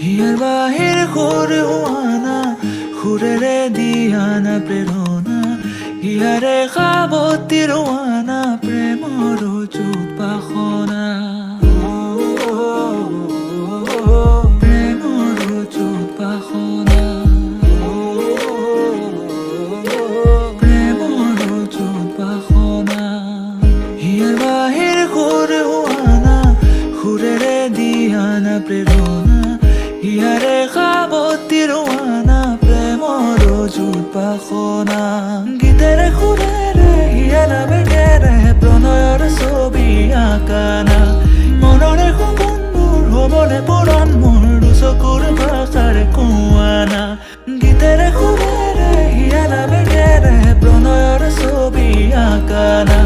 হিয়াৰ বাহিৰ সুৰ হোৱানা সুৰেৰে দিয়ানা প্ৰেৰণা হিয়াৰে সাৱতী ৰোৱানা প্ৰেমৰ চুপাসনা প্ৰেমৰ চুপাসনা প্ৰেমৰ চুপাসনা হিয়াৰ বাহিৰ সুৰ হোৱানা সুৰেৰে দিয়ানা প্ৰেৰণা হিয়াৰে সাৱতী ৰোৱানা প্ৰেমৰ চুপাসনা গীতেৰে সুৰেৰে হিয়া নামেৰে প্ৰণয়ৰ ছবি আঁকানা মনৰে সপোনবোৰ হ'বনে পূৰণ মোৰ দুচকুৰ ভাষাৰে কোৱানা গীতেৰে সুৰেৰে হিয়া নামেৰে প্ৰণয়ৰ ছবি আঁকানা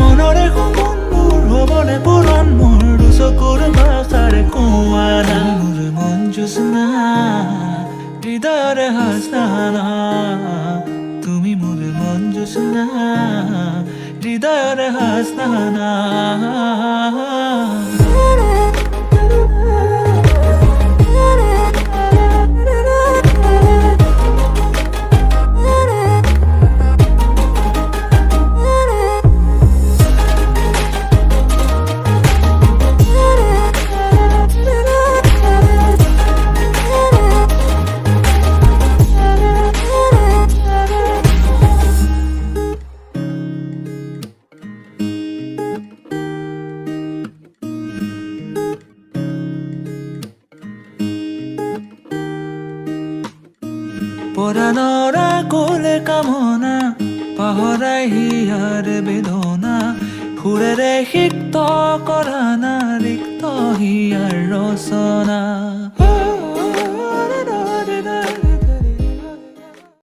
মনৰে সপোনবোৰ হ'বনে পূৰণ মোৰ দুচকুৰ ভাষাৰে কোৱানা জোৎস্না হৃদয়ৰে হাসনা তুমি মোৰ মন জোৎস্না হৃদয়ৰে হাসনা পৰাণৰা কোলে কামনা পাহৰাই হিয়াৰ বেদনা সুৰেৰে সিক্ত কৰানা ৰিক্ত হিয়াৰ ৰচনা